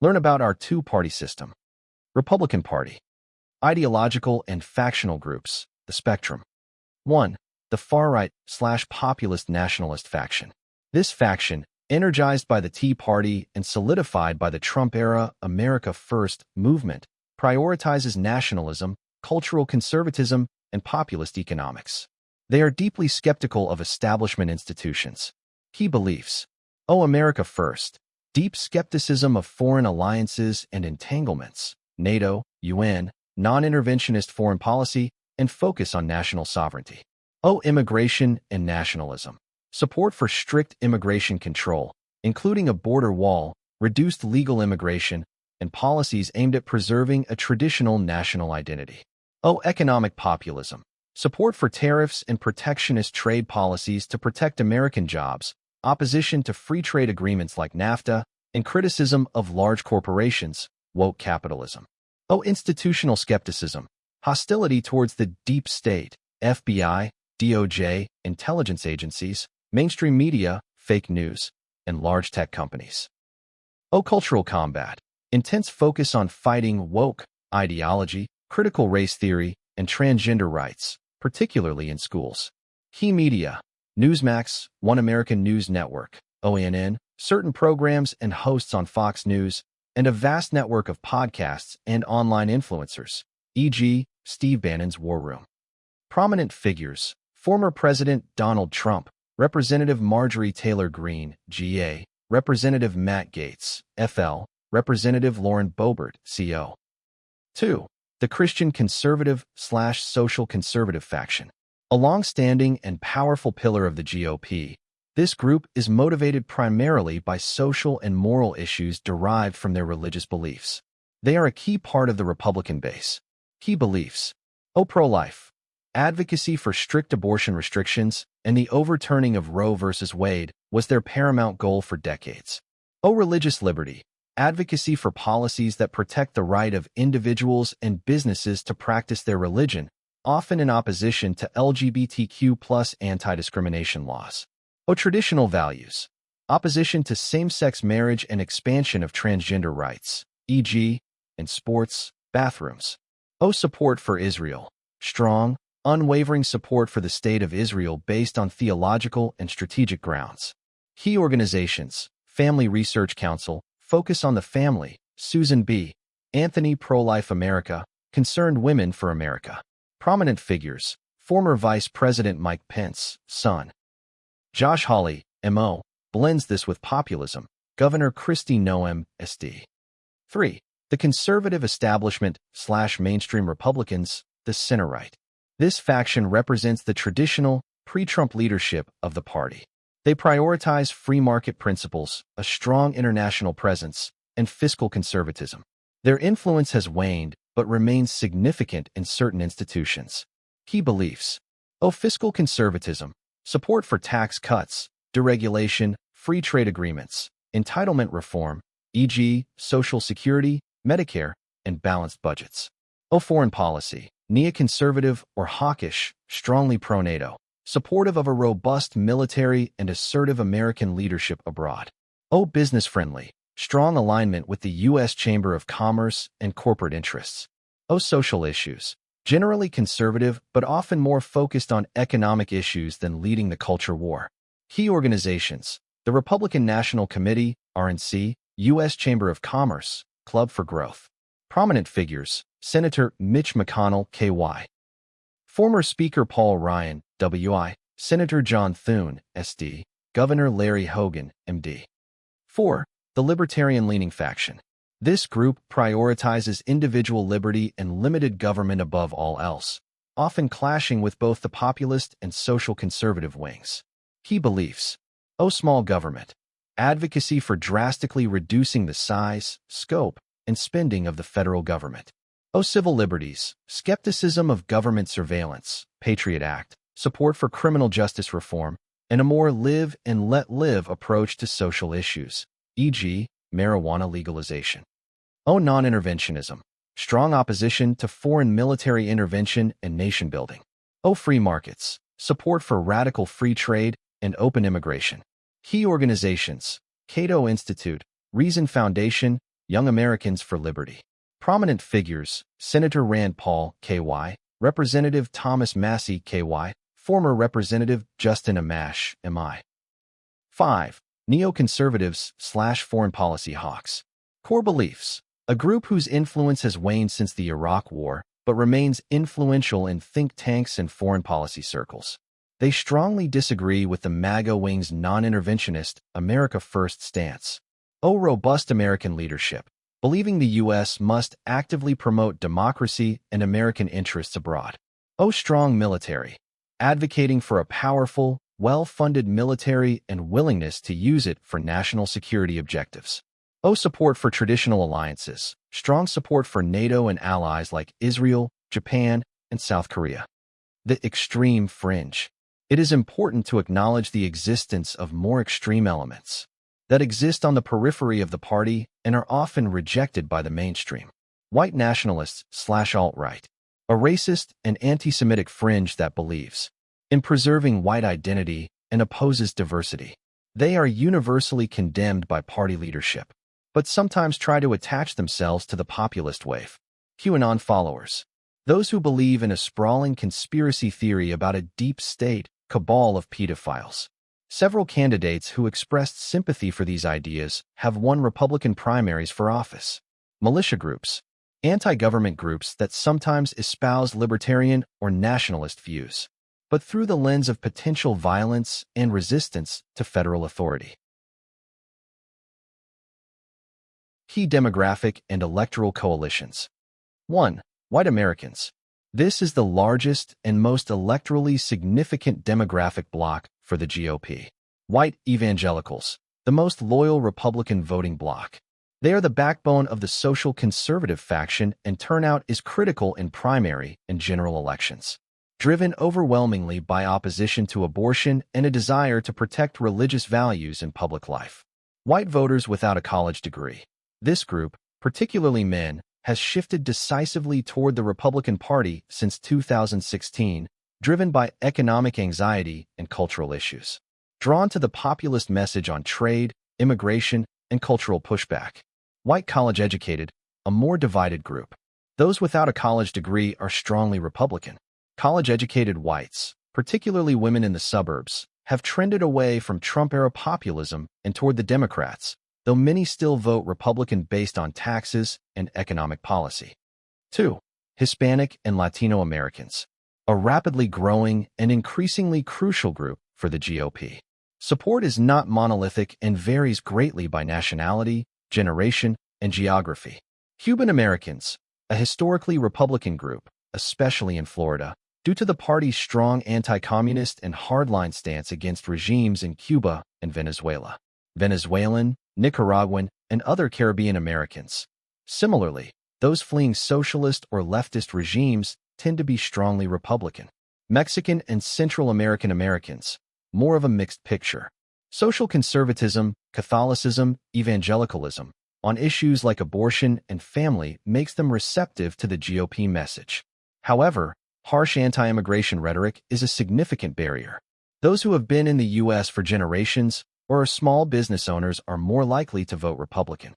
Learn about our two-party system. Republican Party. Ideological and factional groups. The spectrum. 1. The far-right/populist nationalist faction. This faction, energized by the Tea Party and solidified by the Trump-era America First movement, prioritizes nationalism, cultural conservatism, and populist economics. They are deeply skeptical of establishment institutions. Key beliefs. America First. Deep skepticism of foreign alliances and entanglements. NATO, UN, non-interventionist foreign policy, and focus on national sovereignty. Immigration and nationalism. Support for strict immigration control, including a border wall, reduced legal immigration, and policies aimed at preserving a traditional national identity. Economic populism. Support for tariffs and protectionist trade policies to protect American jobs, opposition to free trade agreements like NAFTA, and criticism of large corporations, woke capitalism. Institutional skepticism. Hostility towards the deep state, FBI, DOJ, intelligence agencies, mainstream media, fake news, and large tech companies. Cultural combat. Intense focus on fighting woke ideology, critical race theory, and transgender rights, particularly in schools. Key media. Newsmax, One American News Network, OANN, certain programs and hosts on Fox News, and a vast network of podcasts and online influencers, e.g., Steve Bannon's War Room. Prominent figures. Former President Donald Trump, Representative Marjorie Taylor Greene, GA, Representative Matt Gaetz, FL, Representative Lauren Boebert, CO. 2. The Christian conservative/social conservative faction. A long-standing and powerful pillar of the GOP, this group is motivated primarily by social and moral issues derived from their religious beliefs. They are a key part of the Republican base. Key beliefs. Pro-life. Advocacy for strict abortion restrictions and the overturning of Roe v. Wade was their paramount goal for decades. Religious liberty. Advocacy for policies that protect the right of individuals and businesses to practice their religion, often in opposition to LGBTQ+ anti-discrimination laws. Traditional values. Opposition to same-sex marriage and expansion of transgender rights, e.g., in sports, bathrooms. Support for Israel. Strong, unwavering support for the State of Israel based on theological and strategic grounds. Key organizations. Family Research Council, Focus on the Family, Susan B. Anthony Pro-Life America, Concerned Women for America. Prominent figures. Former Vice President Mike Pence, son. Josh Hawley, MO, blends this with populism. Governor Kristi Noem, SD. 3. The conservative establishment/mainstream Republicans, the center-right. This faction represents the traditional, pre-Trump leadership of the party. They prioritize free market principles, a strong international presence, and fiscal conservatism. Their influence has waned, but remains significant in certain institutions. Key beliefs. Fiscal conservatism. Support for tax cuts, deregulation, free trade agreements, entitlement reform, e.g., Social Security, Medicare, and balanced budgets. Foreign policy. Neoconservative or hawkish, strongly pro-NATO. Supportive of a robust military and assertive American leadership abroad. Business-friendly. Strong alignment with the U.S. Chamber of Commerce and corporate interests. Social issues. Generally conservative, but often more focused on economic issues than leading the culture war. Key organizations. The Republican National Committee, RNC, U.S. Chamber of Commerce, Club for Growth. Prominent figures. Senator Mitch McConnell, KY. Former Speaker Paul Ryan, WI. Senator John Thune, SD. Governor Larry Hogan, MD. 4. The Libertarian-leaning faction. This group prioritizes individual liberty and limited government above all else, often clashing with both the populist and social conservative wings. Key beliefs. Small government. Advocacy for drastically reducing the size, scope, and spending of the federal government. Civil liberties. Skepticism of government surveillance, Patriot Act, support for criminal justice reform, and a more live and let live approach to social issues, e.g., marijuana legalization. Non-interventionism. Strong opposition to foreign military intervention and nation-building. Free markets. Support for radical free trade and open immigration. Key organizations. Cato Institute, Reason Foundation, Young Americans for Liberty. Prominent figures: Senator Rand Paul, KY, Representative Thomas Massey, KY, former Representative Justin Amash, MI. 5. Neoconservatives/foreign policy hawks. Core beliefs. A group whose influence has waned since the Iraq War, but remains influential in think tanks and foreign policy circles. They strongly disagree with the MAGA wing's non-interventionist, America First stance. Robust American leadership, believing the U.S. must actively promote democracy and American interests abroad. Strong military, advocating for a powerful, well-funded military and willingness to use it for national security objectives. Support for traditional alliances, strong support for NATO and allies like Israel, Japan, and South Korea. The extreme fringe. It is important to acknowledge the existence of more extreme elements that exist on the periphery of the party and are often rejected by the mainstream. White nationalists/alt-right. A racist and anti-Semitic fringe that believes in preserving white identity and opposes diversity. They are universally condemned by party leadership, but sometimes try to attach themselves to the populist wave. QAnon followers. Those who believe in a sprawling conspiracy theory about a deep state cabal of pedophiles. Several candidates who expressed sympathy for these ideas have won Republican primaries for office. Militia groups. Anti-government groups that sometimes espouse libertarian or nationalist views, but through the lens of potential violence and resistance to federal authority. Key demographic and electoral coalitions. 1. White Americans. This is the largest and most electorally significant demographic bloc for the GOP. White evangelicals, the most loyal Republican voting bloc. They are the backbone of the social conservative faction, and turnout is critical in primary and general elections. Driven overwhelmingly by opposition to abortion and a desire to protect religious values in public life. White voters without a college degree. This group, particularly men, has shifted decisively toward the Republican Party since 2016, driven by economic anxiety and cultural issues. Drawn to the populist message on trade, immigration, and cultural pushback. White college-educated, a more divided group. Those without a college degree are strongly Republican. College-educated whites, particularly women in the suburbs, have trended away from Trump-era populism and toward the Democrats, though many still vote Republican based on taxes and economic policy. 2. Hispanic and Latino Americans. A rapidly growing and increasingly crucial group for the GOP. Support is not monolithic and varies greatly by nationality, generation, and geography. Cuban Americans, a historically Republican group, especially in Florida, due to the party's strong anti-communist and hardline stance against regimes in Cuba and Venezuela. Venezuelan, Nicaraguan, and other Caribbean Americans. Similarly, those fleeing socialist or leftist regimes tend to be strongly Republican. Mexican and Central American Americans, more of a mixed picture. Social conservatism, Catholicism, evangelicalism, on issues like abortion and family makes them receptive to the GOP message. However, harsh anti-immigration rhetoric is a significant barrier. Those who have been in the U.S. for generations or are small business owners are more likely to vote Republican.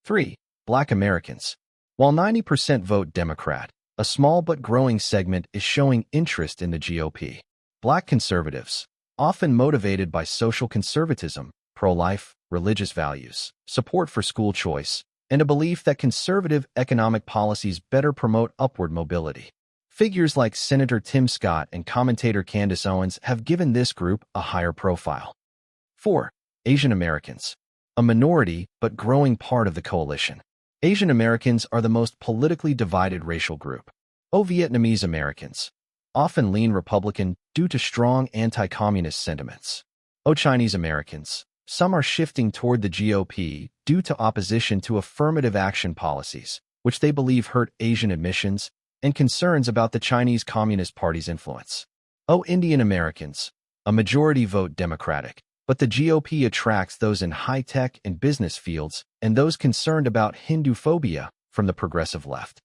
3. Black Americans. While 90% vote Democrat, a small but growing segment is showing interest in the GOP. Black conservatives, often motivated by social conservatism, pro-life, religious values, support for school choice, and a belief that conservative economic policies better promote upward mobility. Figures like Senator Tim Scott and commentator Candace Owens have given this group a higher profile. 4. Asian Americans. A minority but growing part of the coalition. Asian Americans are the most politically divided racial group. Vietnamese Americans, often lean Republican due to strong anti-communist sentiments. Chinese Americans, some are shifting toward the GOP due to opposition to affirmative action policies, which they believe hurt Asian admissions, and concerns about the Chinese Communist Party's influence. Indian Americans, a majority vote Democratic, but the GOP attracts those in high-tech and business fields and those concerned about Hindu phobia from the progressive left.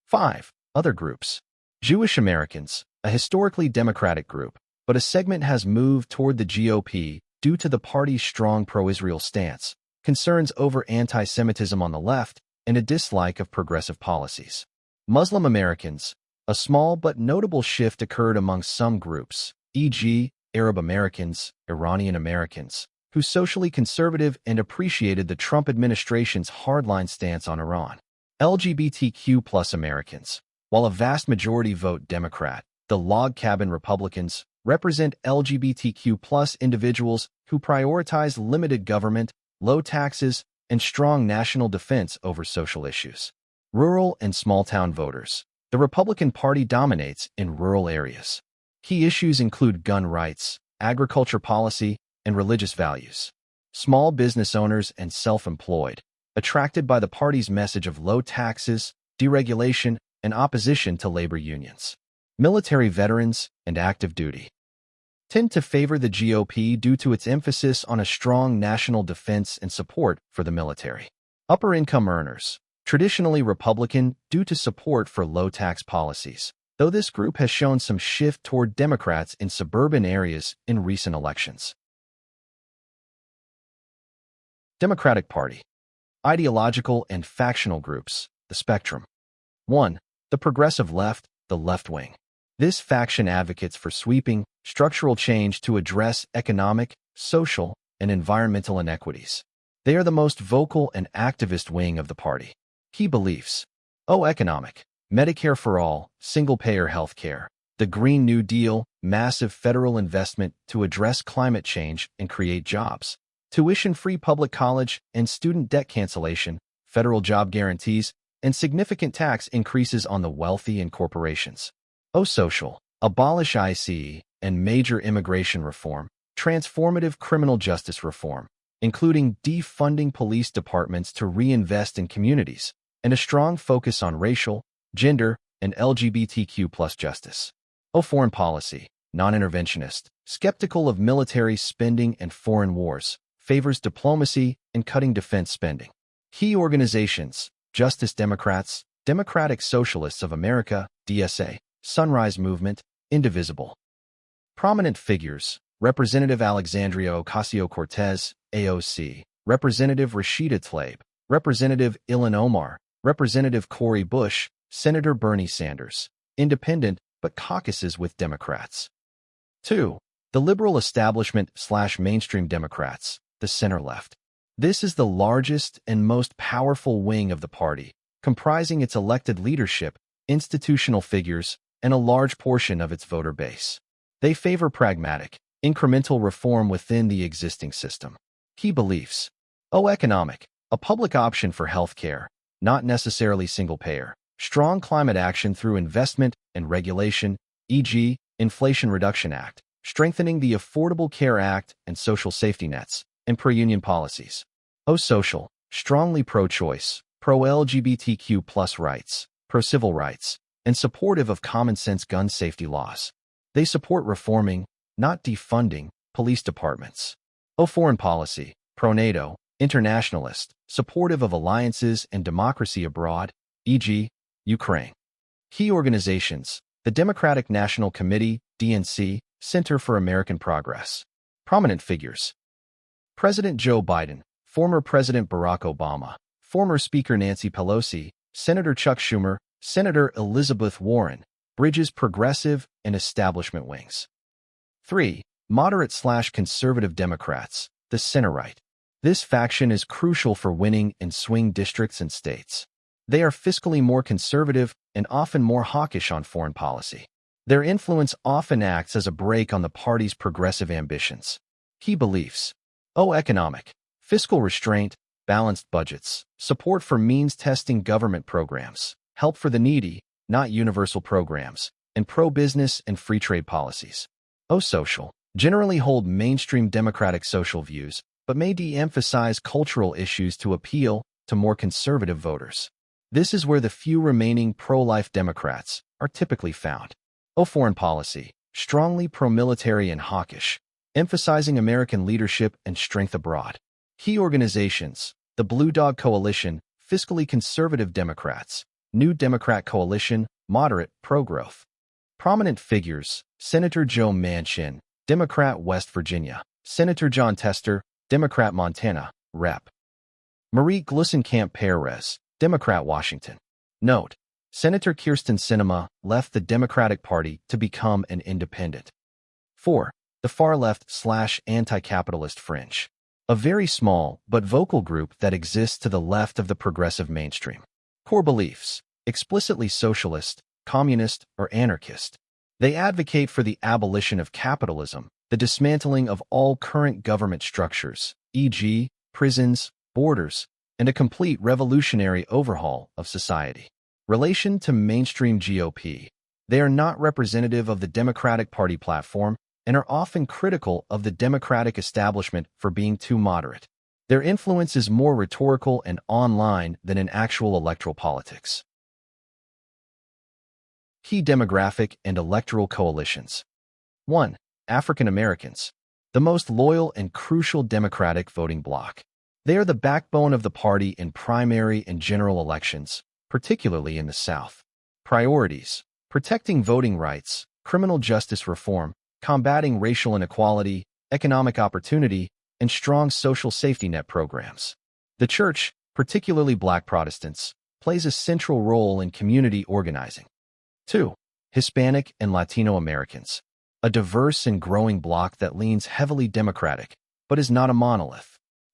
5. Other groups. Jewish Americans, a historically Democratic group, but a segment has moved toward the GOP due to the party's strong pro-Israel stance, concerns over anti-Semitism on the left, and a dislike of progressive policies. Muslim Americans. A small but notable shift occurred among some groups, e.g., Arab Americans, Iranian Americans, who socially conservative and appreciated the Trump administration's hardline stance on Iran. LGBTQ+ Americans. While a vast majority vote Democrat, the log cabin Republicans represent LGBTQ+ individuals who prioritize limited government, low taxes, and strong national defense over social issues. Rural and small-town voters. The Republican Party dominates in rural areas. Key issues include gun rights, agriculture policy, and religious values. Small business owners and self-employed, attracted by the party's message of low taxes, deregulation, and opposition to labor unions. Military veterans and active duty tend to favor the GOP due to its emphasis on a strong national defense and support for the military. Upper-income earners, traditionally Republican due to support for low-tax policies, though this group has shown some shift toward Democrats in suburban areas in recent elections. Democratic Party. Ideological and factional groups, the spectrum. 1. The progressive left, the left wing. This faction advocates for sweeping, structural change to address economic, social, and environmental inequities. They are the most vocal and activist wing of the party. Key beliefs. Economic. Medicare for all, single-payer health care. The Green New Deal, massive federal investment to address climate change and create jobs. Tuition-free public college and student debt cancellation, federal job guarantees, and significant tax increases on the wealthy and corporations. Social. Abolish ICE and major immigration reform, transformative criminal justice reform, including defunding police departments to reinvest in communities, and a strong focus on racial, gender, and LGBTQ+ justice. Foreign policy. Non-interventionist, skeptical of military spending and foreign wars, favors diplomacy and cutting defense spending. Key organizations. Justice Democrats, Democratic Socialists of America, DSA, Sunrise Movement, Indivisible. Prominent figures. Representative Alexandria Ocasio-Cortez, AOC, Representative Rashida Tlaib, Representative Ilhan Omar, Representative Cori Bush, Senator Bernie Sanders, independent but caucuses with Democrats. 2. The liberal establishment/mainstream Democrats, the center-left. This is the largest and most powerful wing of the party, comprising its elected leadership, institutional figures, and a large portion of its voter base. They favor pragmatic, incremental reform within the existing system. Key beliefs. Economic. A public option for health care, not necessarily single-payer. Strong climate action through investment and regulation, e.g., Inflation Reduction Act, strengthening the Affordable Care Act and social safety nets, and pro-union policies. Social. Strongly pro-choice, pro-LGBTQ+ rights, pro-civil rights, and supportive of common-sense gun safety laws. They support reforming, not defunding, police departments. Foreign policy. Pro-NATO, internationalist, supportive of alliances and democracy abroad, e.g., Ukraine. Key organizations. The Democratic National Committee, DNC, Center for American Progress. Prominent figures. President Joe Biden, former President Barack Obama, former Speaker Nancy Pelosi, Senator Chuck Schumer, Senator Elizabeth Warren, bridges progressive and establishment wings. 3. Moderate/conservative Democrats, the center-right. This faction is crucial for winning in swing districts and states. They are fiscally more conservative and often more hawkish on foreign policy. Their influence often acts as a brake on the party's progressive ambitions. Key beliefs. Economic. Fiscal restraint, balanced budgets, support for means-testing government programs, help for the needy, not universal programs, and pro-business and free trade policies. Social. Generally hold mainstream democratic social views, but may de-emphasize cultural issues to appeal to more conservative voters. This is where the few remaining pro-life Democrats are typically found. Foreign policy. Strongly pro-military and hawkish, emphasizing American leadership and strength abroad. Key organizations. The Blue Dog Coalition, fiscally conservative Democrats. New Democrat Coalition, moderate, pro-growth. Prominent figures. Senator Joe Manchin, Democrat West Virginia. Senator John Tester, Democrat Montana, Rep. Marie Gluesenkamp-Perez, Democrat, Washington. Note: Senator Kyrsten Sinema left the Democratic Party to become an independent. 4. The far-left/anti-capitalist fringe. A very small but vocal group that exists to the left of the progressive mainstream. Core beliefs: explicitly socialist, communist, or anarchist. They advocate for the abolition of capitalism, the dismantling of all current government structures, e.g., prisons, borders, and a complete revolutionary overhaul of society. Relation to mainstream GOP. They are not representative of the Democratic Party platform and are often critical of the Democratic establishment for being too moderate. Their influence is more rhetorical and online than in actual electoral politics. Key demographic and electoral coalitions. 1. African Americans, the most loyal and crucial Democratic voting bloc. They are the backbone of the party in primary and general elections, particularly in the South. Priorities: protecting voting rights, criminal justice reform, combating racial inequality, economic opportunity, and strong social safety net programs. The church, particularly Black Protestants, plays a central role in community organizing. 2. Hispanic and Latino Americans, a diverse and growing bloc that leans heavily Democratic, but is not a monolith.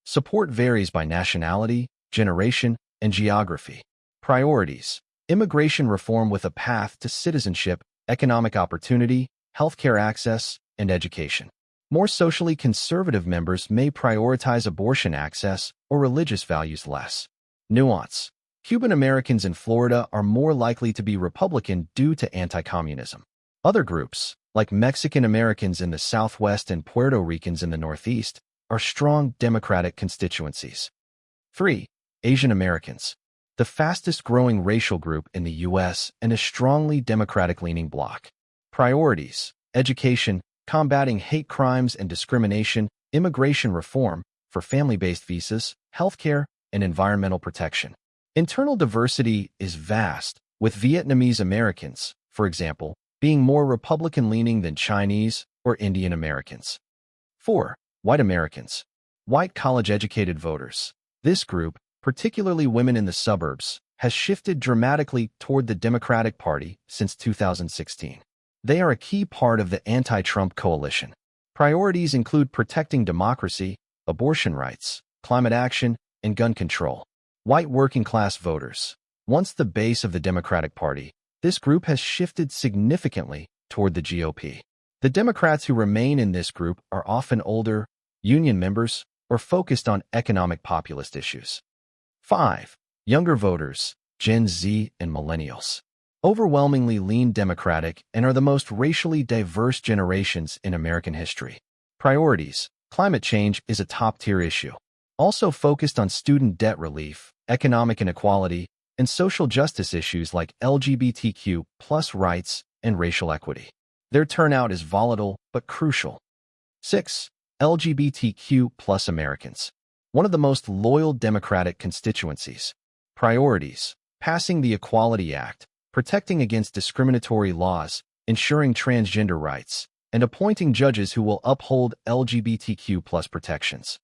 Support varies by nationality, generation, and geography. Priorities: immigration reform with a path to citizenship, economic opportunity, healthcare access, and education. More socially conservative members may prioritize abortion access or religious values less. Nuance: Cuban Americans in Florida are more likely to be Republican due to anti-communism. Other groups, like Mexican Americans in the Southwest and Puerto Ricans in the Northeast, are strong Democratic constituencies. 3. Asian Americans, the fastest-growing racial group in the U.S. and a strongly Democratic-leaning bloc. Priorities: education, combating hate crimes and discrimination, immigration reform for family-based visas, healthcare, and environmental protection. Internal diversity is vast, with Vietnamese Americans, for example, being more Republican-leaning than Chinese or Indian Americans. 4. White Americans, white college-educated voters. This group, particularly women in the suburbs, has shifted dramatically toward the Democratic Party since 2016. They are a key part of the anti-Trump coalition. Priorities include protecting democracy, abortion rights, climate action, and gun control. White working-class voters. Once the base of the Democratic Party, this group has shifted significantly toward the GOP. The Democrats who remain in this group are often older, union members, or focused on economic populist issues. 5. Younger voters, Gen Z and millennials. Overwhelmingly lean Democratic and are the most racially diverse generations in American history. Priorities: climate change is a top-tier issue. Also focused on student debt relief, economic inequality, and social justice issues like LGBTQ+ rights and racial equity. Their turnout is volatile but crucial. 6. LGBTQ+ Americans, one of the most loyal Democratic constituencies. Priorities: passing the Equality Act, protecting against discriminatory laws, ensuring transgender rights, and appointing judges who will uphold LGBTQ+ protections.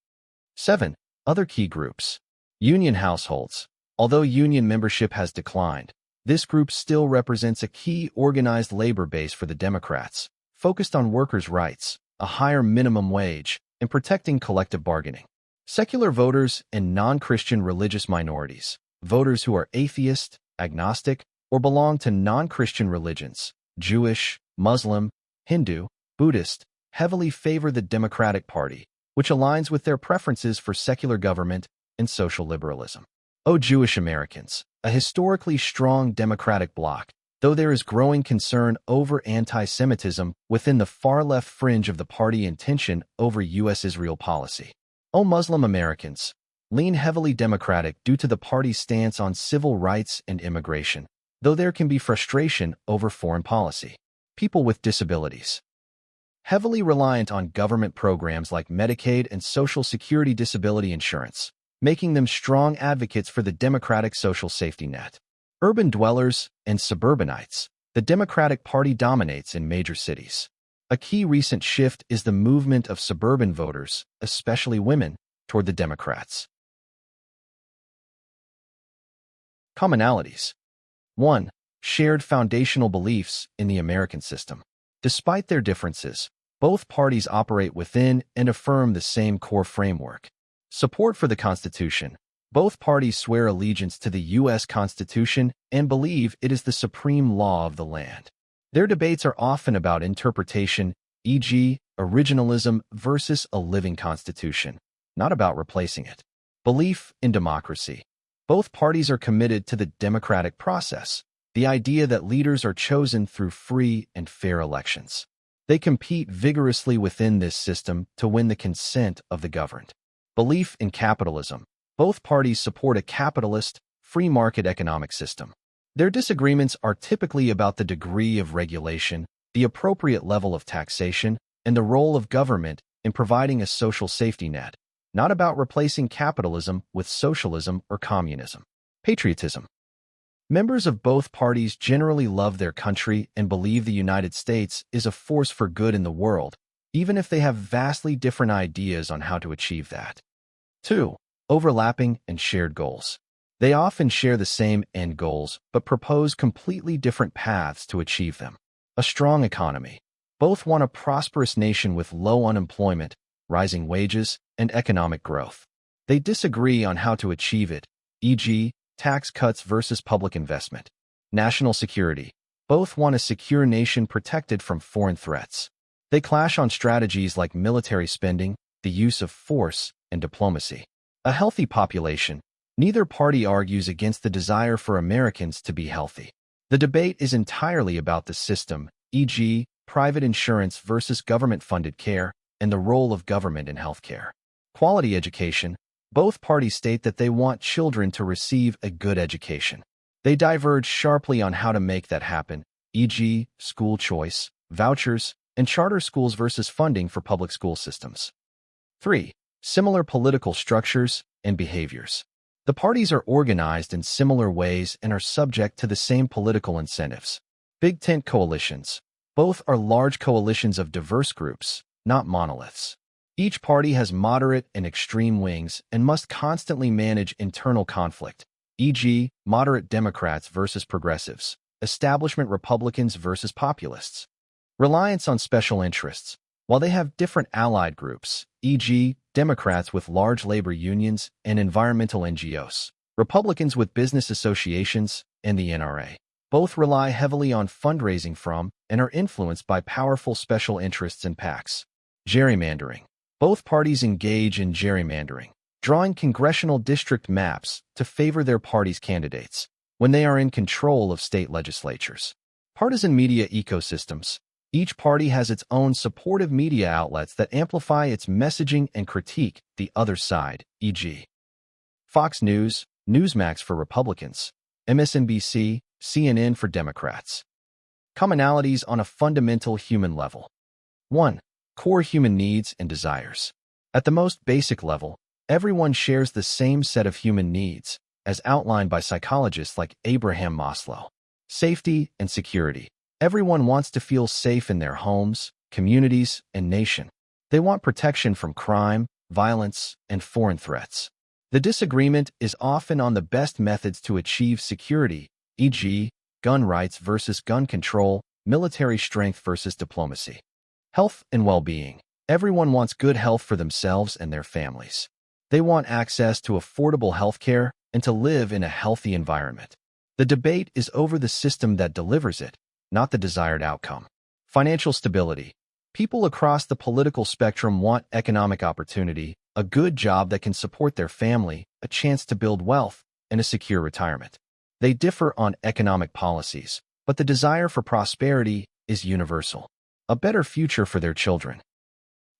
7. Other key groups. Union households. Although union membership has declined, this group still represents a key organized labor base for the Democrats, focused on workers' rights, a higher minimum wage, and protecting collective bargaining. Secular voters and non-Christian religious minorities. Voters who are atheist, agnostic, or belong to non-Christian religions, Jewish, Muslim, Hindu, Buddhist, heavily favor the Democratic Party, which aligns with their preferences for secular government and social liberalism. Jewish Americans, a historically strong Democratic bloc, though there is growing concern over anti-Semitism within the far-left fringe of the party and tension over U.S.-Israel policy. Muslim Americans, lean heavily Democratic due to the party's stance on civil rights and immigration, though there can be frustration over foreign policy. People with disabilities, heavily reliant on government programs like Medicaid and Social Security disability insurance, making them strong advocates for the Democratic social safety net. Urban dwellers and suburbanites, the Democratic Party dominates in major cities. A key recent shift is the movement of suburban voters, especially women, toward the Democrats. Commonalities. 1. Shared foundational beliefs in the American system. Despite their differences, both parties operate within and affirm the same core framework. Support for the Constitution. Both parties swear allegiance to the U.S. Constitution and believe it is the supreme law of the land. Their debates are often about interpretation, e.g., originalism versus a living constitution, not about replacing it. Belief in democracy. Both parties are committed to the democratic process, the idea that leaders are chosen through free and fair elections. They compete vigorously within this system to win the consent of the governed. Belief in capitalism. Both parties support a capitalist, free market economic system. Their disagreements are typically about the degree of regulation, the appropriate level of taxation, and the role of government in providing a social safety net, not about replacing capitalism with socialism or communism. Patriotism. Members of both parties generally love their country and believe the United States is a force for good in the world, even if they have vastly different ideas on how to achieve that. 2. Overlapping and shared goals. They often share the same end goals, but propose completely different paths to achieve them. A strong economy. Both want a prosperous nation with low unemployment, rising wages, and economic growth. They disagree on how to achieve it, e.g., tax cuts versus public investment. National security. Both want a secure nation protected from foreign threats. They clash on strategies like military spending, the use of force, and diplomacy. A healthy population. Neither party argues against the desire for Americans to be healthy. The debate is entirely about the system, e.g., private insurance versus government-funded care, and the role of government in healthcare. Quality education. Both parties state that they want children to receive a good education. They diverge sharply on how to make that happen, e.g., school choice, vouchers, and charter schools versus funding for public school systems. 3. Similar political structures and behaviors. The parties are organized in similar ways and are subject to the same political incentives. Big tent coalitions. Both are large coalitions of diverse groups, not monoliths. Each party has moderate and extreme wings and must constantly manage internal conflict, e.g., moderate Democrats versus progressives, establishment Republicans versus populists. Reliance on special interests. While they have different allied groups, e.g., Democrats with large labor unions and environmental NGOs, Republicans with business associations, and the NRA, both rely heavily on fundraising from and are influenced by powerful special interests and PACs. Gerrymandering. Both parties engage in gerrymandering, drawing congressional district maps to favor their party's candidates when they are in control of state legislatures. Partisan media ecosystems. Each party has its own supportive media outlets that amplify its messaging and critique the other side, e.g., Fox News, Newsmax for Republicans, MSNBC, CNN for Democrats. Commonalities on a fundamental human level. 1. Core human needs and desires. At the most basic level, everyone shares the same set of human needs, as outlined by psychologists like Abraham Maslow. Safety and security. Everyone wants to feel safe in their homes, communities, and nation. They want protection from crime, violence, and foreign threats. The disagreement is often on the best methods to achieve security, e.g., gun rights versus gun control, military strength versus diplomacy. Health and well-being. Everyone wants good health for themselves and their families. They want access to affordable health care and to live in a healthy environment. The debate is over the system that delivers it, not the desired outcome. Financial stability. People across the political spectrum want economic opportunity, a good job that can support their family, a chance to build wealth, and a secure retirement. They differ on economic policies, but the desire for prosperity is universal. A better future for their children.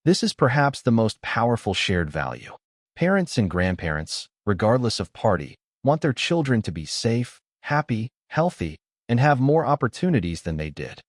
This is perhaps the most powerful shared value. Parents and grandparents, regardless of party, want their children to be safe, happy, healthy, and have more opportunities than they did.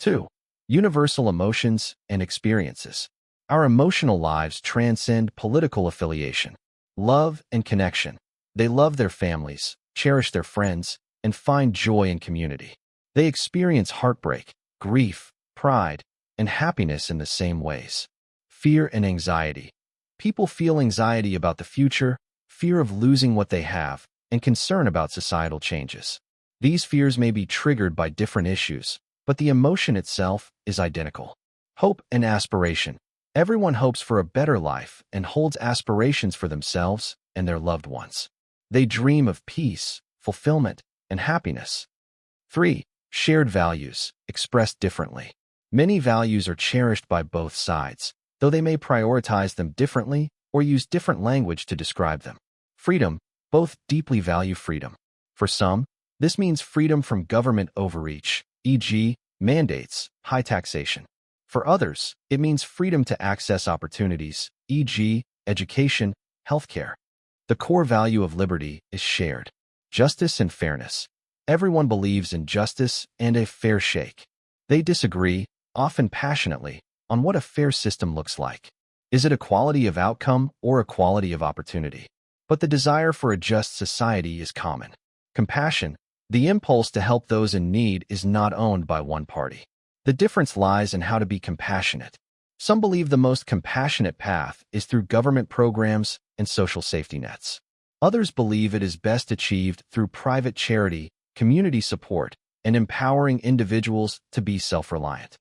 2. Universal emotions and experiences. Our emotional lives transcend political affiliation. Love and connection. They love their families, cherish their friends, and find joy in community. They experience heartbreak, grief, pride, and happiness in the same ways. Fear and anxiety. People feel anxiety about the future, fear of losing what they have, and concern about societal changes. These fears may be triggered by different issues, but the emotion itself is identical. Hope and aspiration. Everyone hopes for a better life and holds aspirations for themselves and their loved ones. They dream of peace, fulfillment, and happiness. 3. Shared values, expressed differently. Many values are cherished by both sides, though they may prioritize them differently or use different language to describe them. Freedom. Both deeply value freedom. For some, this means freedom from government overreach, e.g., mandates, high taxation. For others, it means freedom to access opportunities, e.g., education, healthcare. The core value of liberty is shared. Justice and fairness. Everyone believes in justice and a fair shake. They disagree, often passionately, on what a fair system looks like. Is it equality of outcome or equality of opportunity? But the desire for a just society is common. Compassion. The impulse to help those in need is not owned by one party. The difference lies in how to be compassionate. Some believe the most compassionate path is through government programs and social safety nets. Others believe it is best achieved through private charity, community support, and empowering individuals to be self-reliant.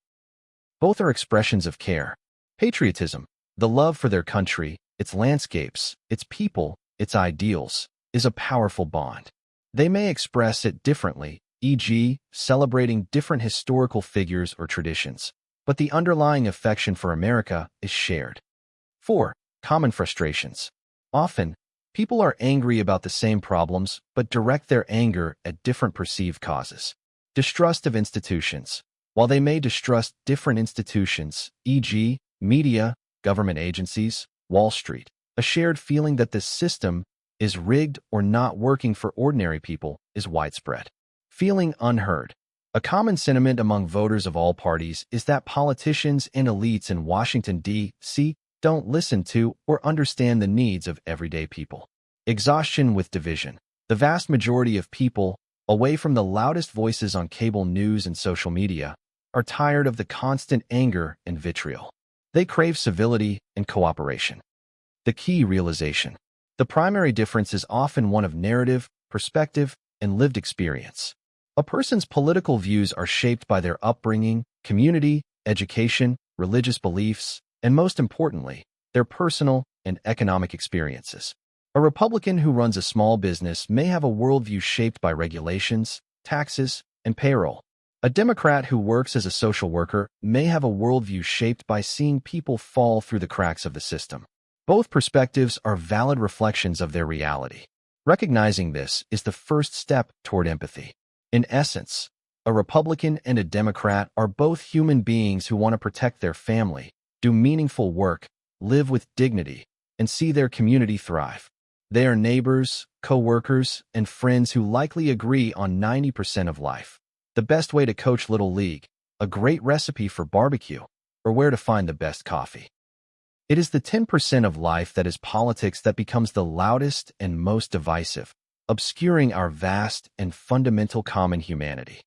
Both are expressions of care. Patriotism, the love for their country, its landscapes, its people, its ideals, is a powerful bond. They may express it differently, e.g., celebrating different historical figures or traditions, but the underlying affection for America is shared. 4. Common frustrations. Often, people are angry about the same problems but direct their anger at different perceived causes. Distrust of institutions. While they may distrust different institutions, e.g., media, government agencies, Wall Street, a shared feeling that the system is rigged or not working for ordinary people is widespread. Feeling unheard. A common sentiment among voters of all parties is that politicians and elites in Washington, D.C. don't listen to or understand the needs of everyday people. Exhaustion with division. The vast majority of people, away from the loudest voices on cable news and social media, are tired of the constant anger and vitriol. They crave civility and cooperation. The key realization. The primary difference is often one of narrative, perspective, and lived experience. A person's political views are shaped by their upbringing, community, education, religious beliefs, and most importantly, their personal and economic experiences. A Republican who runs a small business may have a worldview shaped by regulations, taxes, and payroll. A Democrat who works as a social worker may have a worldview shaped by seeing people fall through the cracks of the system. Both perspectives are valid reflections of their reality. Recognizing this is the first step toward empathy. In essence, a Republican and a Democrat are both human beings who want to protect their family, do meaningful work, live with dignity, and see their community thrive. They are neighbors, co-workers, and friends who likely agree on 90% of life. The best way to coach Little League, a great recipe for barbecue, or where to find the best coffee. It is the 10% of life that is politics that becomes the loudest and most divisive, obscuring our vast and fundamental common humanity.